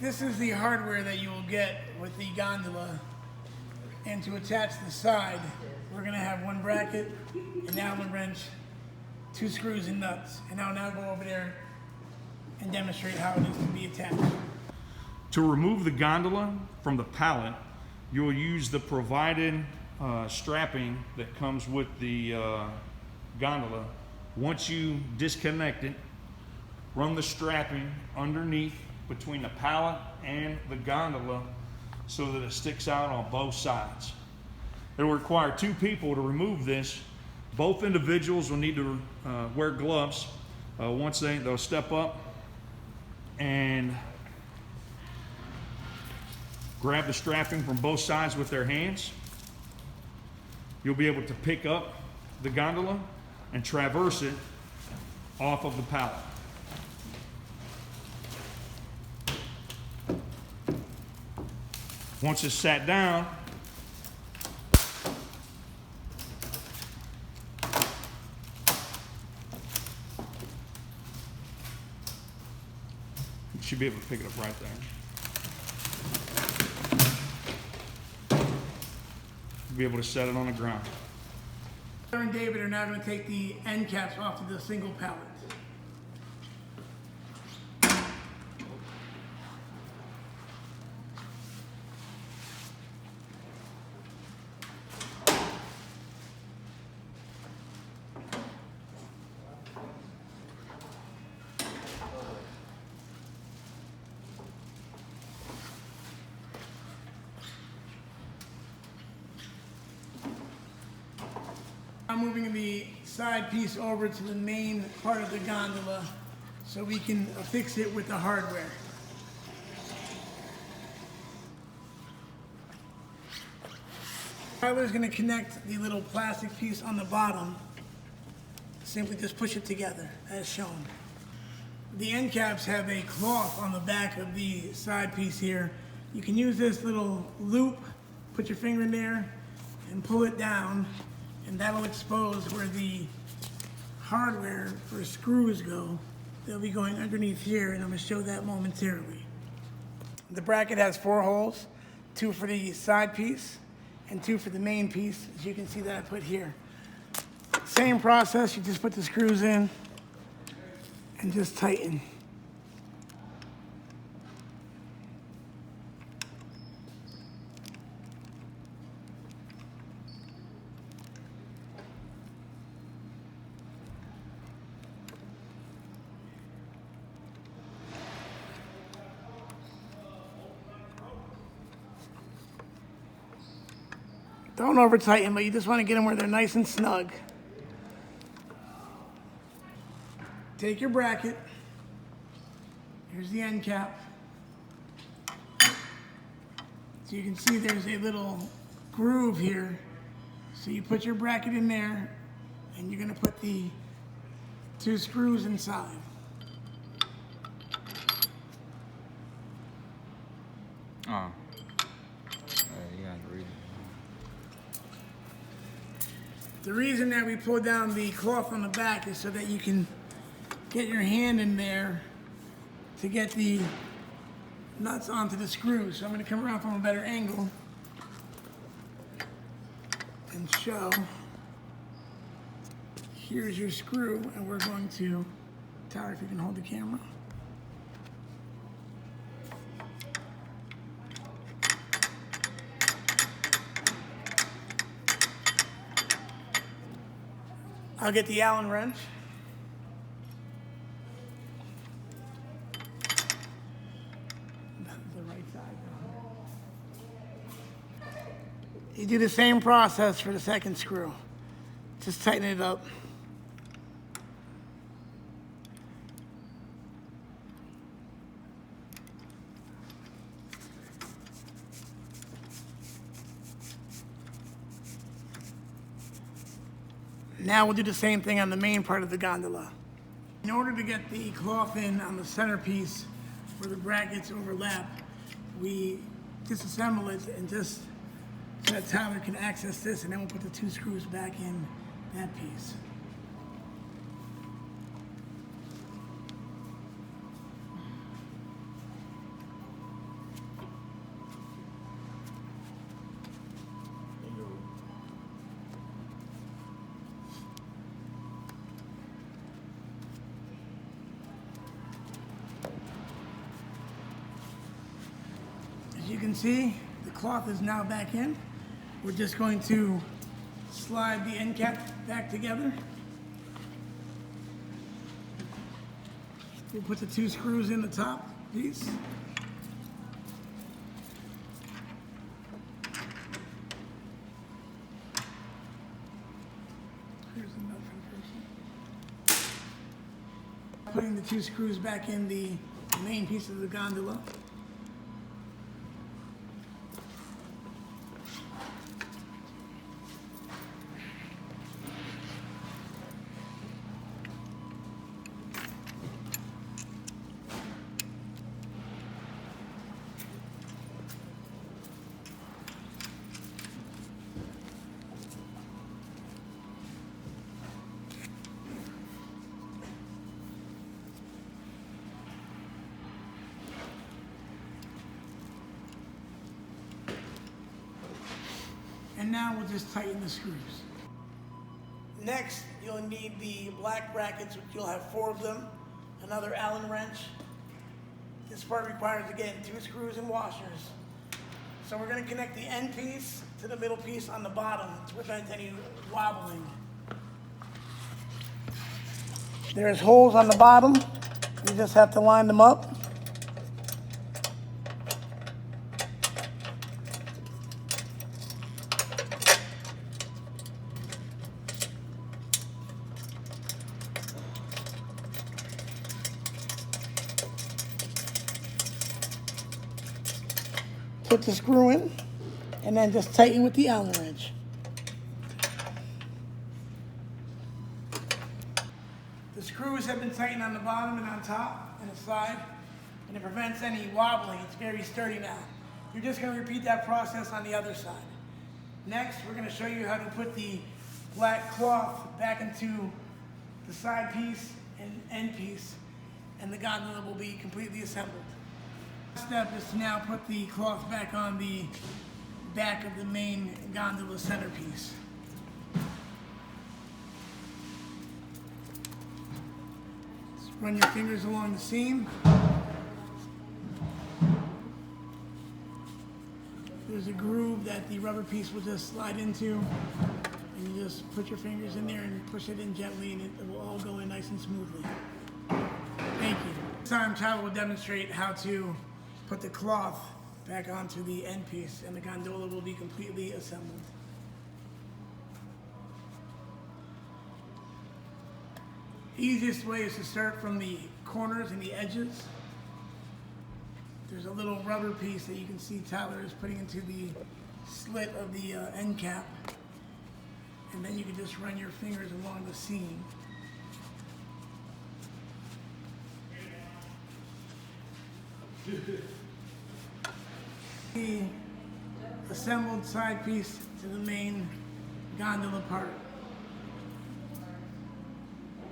This is the hardware that you will get with the gondola. And to attach the side, we're gonna have one bracket, an Allen wrench, 2 screws and nuts. And I'll now go over there and demonstrate how it is to be attached. To remove the gondola from the pallet, you will use the provided strapping that comes with the gondola. Once you disconnect it, run the strapping underneath between the pallet and the gondola so that it sticks out on both sides. It will require 2 people to remove this. Both individuals will need to wear gloves. Once they'll step up and grab the strapping from both sides with their hands. You'll be able to pick up the gondola and traverse it off of the pallet. Once it's sat down, you should be able to pick it up right there. You'll be able to set it on the ground. Tyler and David are now going to take the end caps off of the single pallet. I'm moving the side piece over to the main part of the gondola so we can affix it with the hardware. Tyler's going to connect the little plastic piece on the bottom. Simply just push it together as shown. The end caps have a cloth on the back of the side piece here. You can use this little loop, put your finger in there and pull it down, and that'll expose where the hardware for screws go. They'll be going underneath here, and I'm going to show that momentarily. The bracket has 4 holes, 2 for the side piece and 2 for the main piece, as you can see that I put here. Same process, you just put the screws in and just tighten. Don't over tighten, but you just want to get them where they're nice and snug. Take your bracket. Here's the end cap. So you can see there's a little groove here. So you put your bracket in there, and you're going to put the 2 screws inside. Oh. You gotta read it. The reason that we pull down the cloth on the back is so that you can get your hand in there to get the nuts onto the screws. So I'm going to come around from a better angle and show. Here's your screw, and we're going to, Tyler, if you can hold the camera. I'll get the Allen wrench. The right side. You do the same process for the second screw. Just tighten it up. Now we'll do the same thing on the main part of the gondola. In order to get the cloth in on the centerpiece where the brackets overlap, we disassemble it and just so that Tyler can access this, and then we'll put the 2 screws back in that piece. As you can see, the cloth is now back in. We're just going to slide the end cap back together. We'll put the 2 screws in the top piece. Here's the nut for the person. Putting the 2 screws back in the main piece of the gondola. And now we'll just tighten the screws. Next, you'll need the black brackets, which you'll have 4 of them, another Allen wrench. This part requires, again, 2 screws and washers. So we're going to connect the end piece to the middle piece on the bottom to prevent any wobbling. There's holes on the bottom. You just have to line them up. Put the screw in, and then just tighten with the Allen wrench. The screws have been tightened on the bottom and on top and the side, and it prevents any wobbling. It's very sturdy now. You're just going to repeat that process on the other side. Next, we're going to show you how to put the black cloth back into the side piece and end piece, and the gondola will be completely assembled. Step is to now put the cloth back on the back of the main gondola centerpiece. Just run your fingers along the seam. There's a groove that the rubber piece will just slide into, and you just put your fingers in there and push it in gently, and it will all go in nice and smoothly. Thank you. This time, Chava will demonstrate how to put the cloth back onto the end piece, and the gondola will be completely assembled. Easiest way is to start from the corners and the edges. There's a little rubber piece that you can see Tyler is putting into the slit of the end cap, and then you can just run your fingers along the seam. The assembled side piece to the main gondola part.